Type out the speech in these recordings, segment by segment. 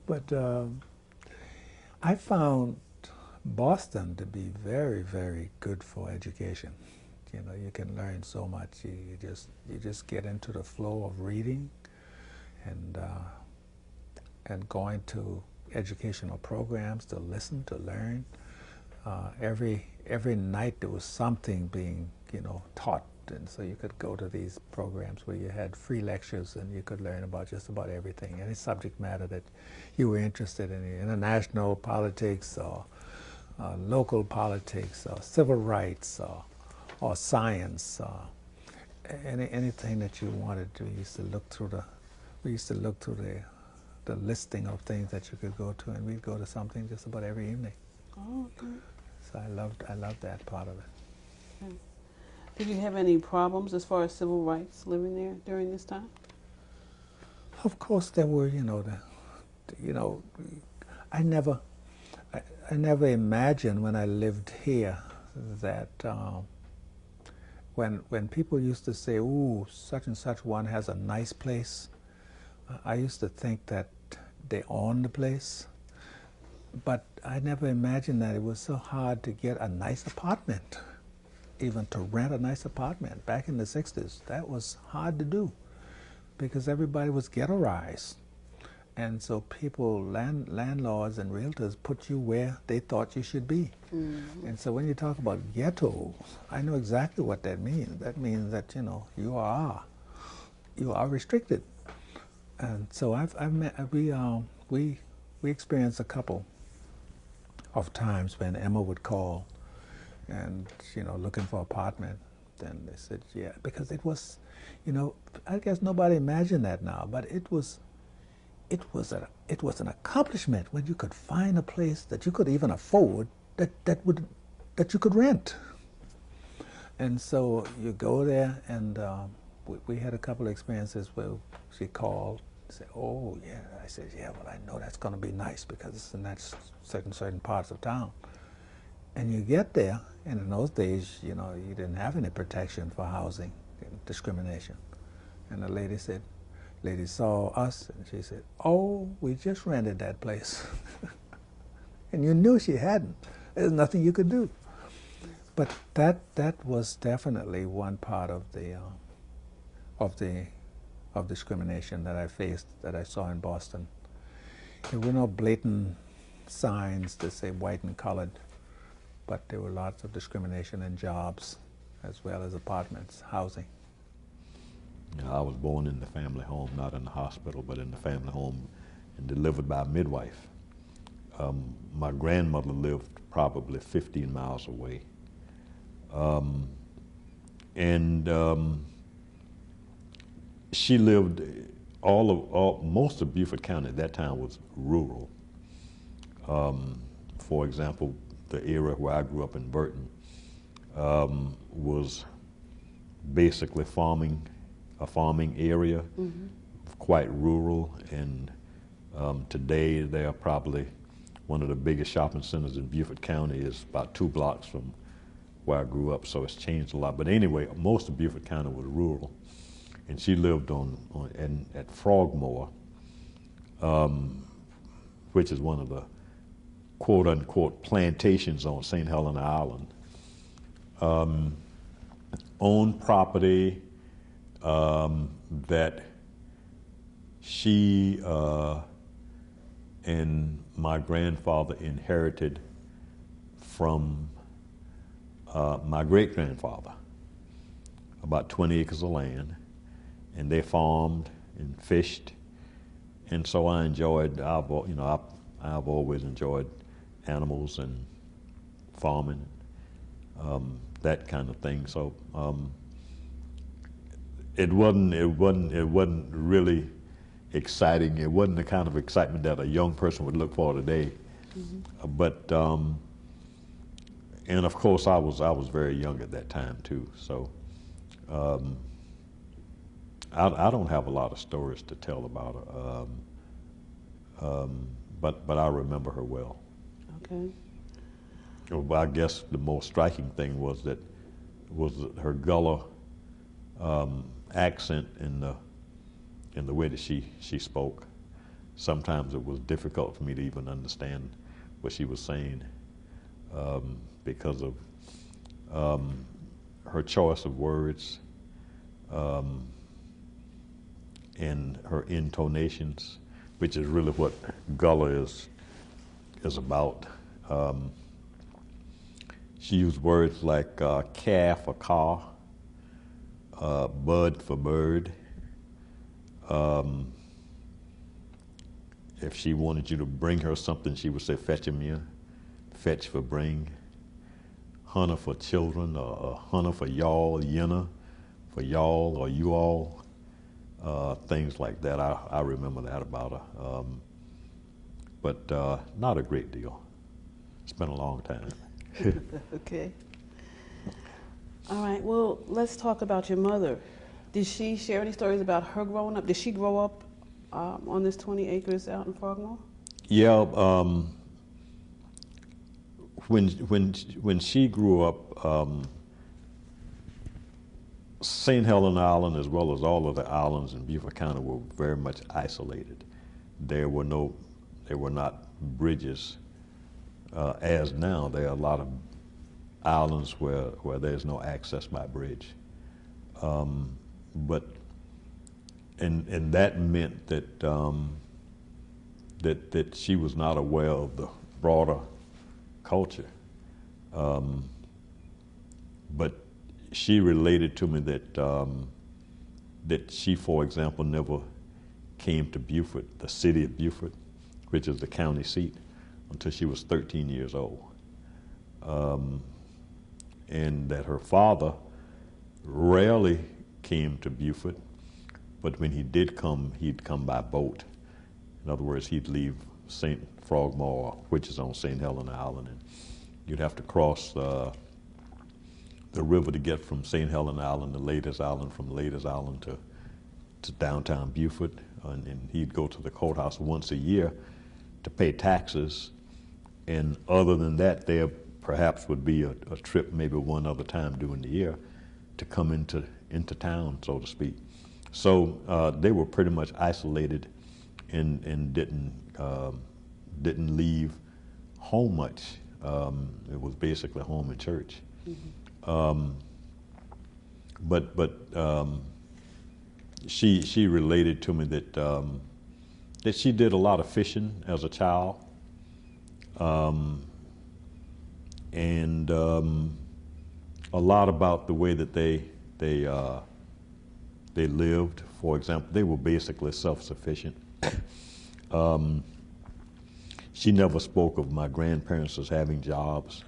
But I found Boston to be very, very good for education. You know, you can learn so much. You just get into the flow of reading and going to educational programs to listen, to learn. Every night there was something being, you know, taught, and so you could go to these programs where you had free lectures and you could learn about just about everything, any subject matter that you were interested in, international politics or local politics or civil rights or science, anything that you wanted to. We used to look through the listing of things that you could go to, and we'd go to something just about every evening. Oh, okay. So I loved that part of it. Okay. Did you have any problems as far as civil rights living there during this time? Of course, there were. I never imagined when I lived here that when people used to say, "Ooh, such and such one has a nice place," I used to think that they owned the place. But I never imagined that it was so hard to get a nice apartment, even to rent a nice apartment. Back in the 60s, that was hard to do because everybody was ghettoized. And so people, landlords and realtors put you where they thought you should be. Mm-hmm. And so when you talk about ghettos, I know exactly what that means. That means that, you know, you are restricted. And so we experienced a couple of times when Emma would call and, you know, looking for an apartment. Then they said, yeah, because it was, you know, I guess nobody imagined that now, but it was an accomplishment when you could find a place that you could even afford that you could rent. And so you go there, and we had a couple of experiences where she called. Say, oh yeah. I said, yeah. Well, I know that's going to be nice because it's in that certain parts of town. And you get there, and in those days, you know, you didn't have any protection for housing discrimination. And the lady saw us, and she said, "Oh, we just rented that place," and you knew she hadn't. There's nothing you could do. But that was definitely one part of discrimination that I faced, that I saw in Boston. There were no blatant signs that say white and colored, but there were lots of discrimination in jobs as well as apartments, housing. Yeah, I was born in the family home, not in the hospital, but in the family home, and delivered by a midwife. My grandmother lived probably 15 miles away. She lived, most of Beaufort County at that time was rural. For example, the area where I grew up in Burton was basically a farming area, mm-hmm. quite rural, and today they are probably one of the biggest shopping centers in Beaufort County. Is about 2 blocks from where I grew up, so it's changed a lot. But anyway, most of Beaufort County was rural. And she lived at Frogmore, which is one of the quote-unquote plantations on St. Helena Island. Owned property that she and my grandfather inherited from my great-grandfather, about 20 acres of land. And they farmed and fished, and so I enjoyed. I've always enjoyed animals and farming, that kind of thing. So it wasn't really exciting. It wasn't the kind of excitement that a young person would look for today. Mm-hmm. But and of course I was very young at that time too. So. I don't have a lot of stories to tell about her, but I remember her well. Okay. Well, I guess the most striking thing was her Gullah accent in the way that she spoke. sometimes it was difficult for me to even understand what she was saying because of her choice of words and her intonations, which is really what Gullah is about. She used words like calf for car, bud for bird. If she wanted you to bring her something, she would say fetch him here, fetch for bring, hunter for children, or hunter for y'all, yinner for y'all or you all, things like that. I remember that about her, but not a great deal. It's been a long time. Okay. All right, well, let's talk about your mother. Did she share any stories about her growing up? Did she grow up on this 20 acres out in Frogmore? Yeah, when she grew up, St. Helena Island, as well as all of the islands in Beaufort County, were very much isolated. There were not bridges, as now. There are a lot of islands where there's no access by bridge. But and that meant that that she was not aware of the broader culture. But she related to me that that she, for example, never came to Beaufort, the city of Beaufort, which is the county seat, until she was 13 years old. And that her father rarely came to Beaufort, but when he did come, he'd come by boat. In other words, he'd leave St. Frogmore, which is on St. Helena Island, and you'd have to cross the river to get from St. Helena Island to Ladies Island, from Ladies Island to downtown Beaufort, and he'd go to the courthouse once a year to pay taxes, and other than that, there perhaps would be a trip maybe one other time during the year to come into town, so to speak. So they were pretty much isolated and didn't leave home much. It was basically home and church. Mm-hmm. But she related to me that that she did a lot of fishing as a child, and a lot about the way that they lived. For example, they were basically self-sufficient. She never spoke of my grandparents as having jobs,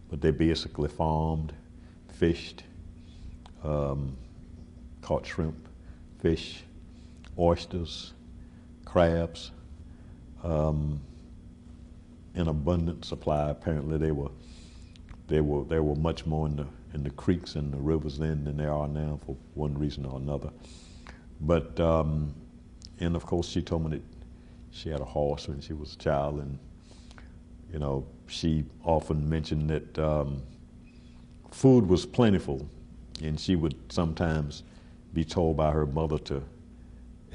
but they basically farmed, fished, caught shrimp, fish, oysters, crabs, in abundant supply. Apparently, there were much more in the creeks and the rivers then than there are now, for one reason or another. But and of course, she told me that she had a horse when she was a child, and you know, she often mentioned that food was plentiful, and she would sometimes be told by her mother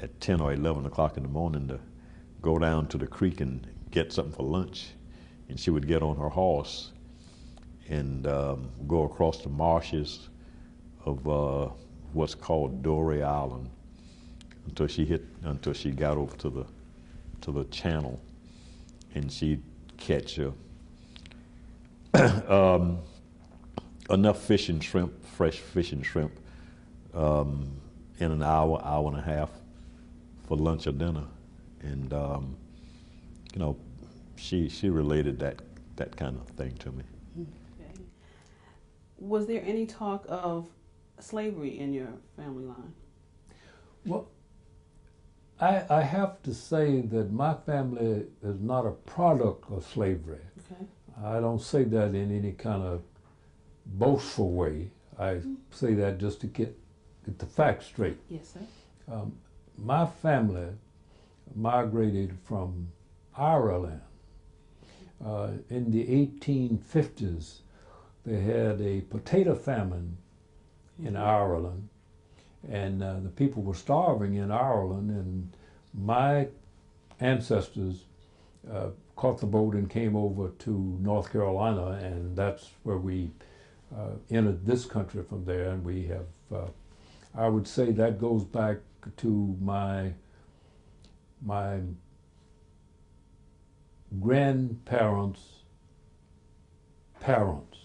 at 10 or 11 o'clock in the morning to go down to the creek and get something for lunch, and she would get on her horse and go across the marshes of what's called Dore Island until she got over to the channel, and she'd catch enough fish and shrimp, fresh fish and shrimp, in an hour and a half for lunch or dinner. And you know, she related that kind of thing to me. Okay. Was there any talk of slavery in your family line? Well, I have to say that my family is not a product of slavery. Okay. I don't say that in any kind of boastful way. I say that just to get the facts straight. Yes, sir. My family migrated from Ireland. In the 1850s, they had a potato famine in Ireland, and the people were starving in Ireland, and my ancestors caught the boat and came over to North Carolina, and that's where we entered this country from there. And we have, I would say that goes back to my grandparents' parents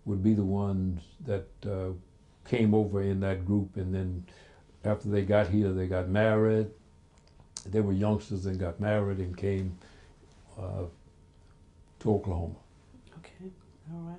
would be the ones that came over in that group, and then after they got here, they got married. They were youngsters and got married and came to Oklahoma. Okay, all right.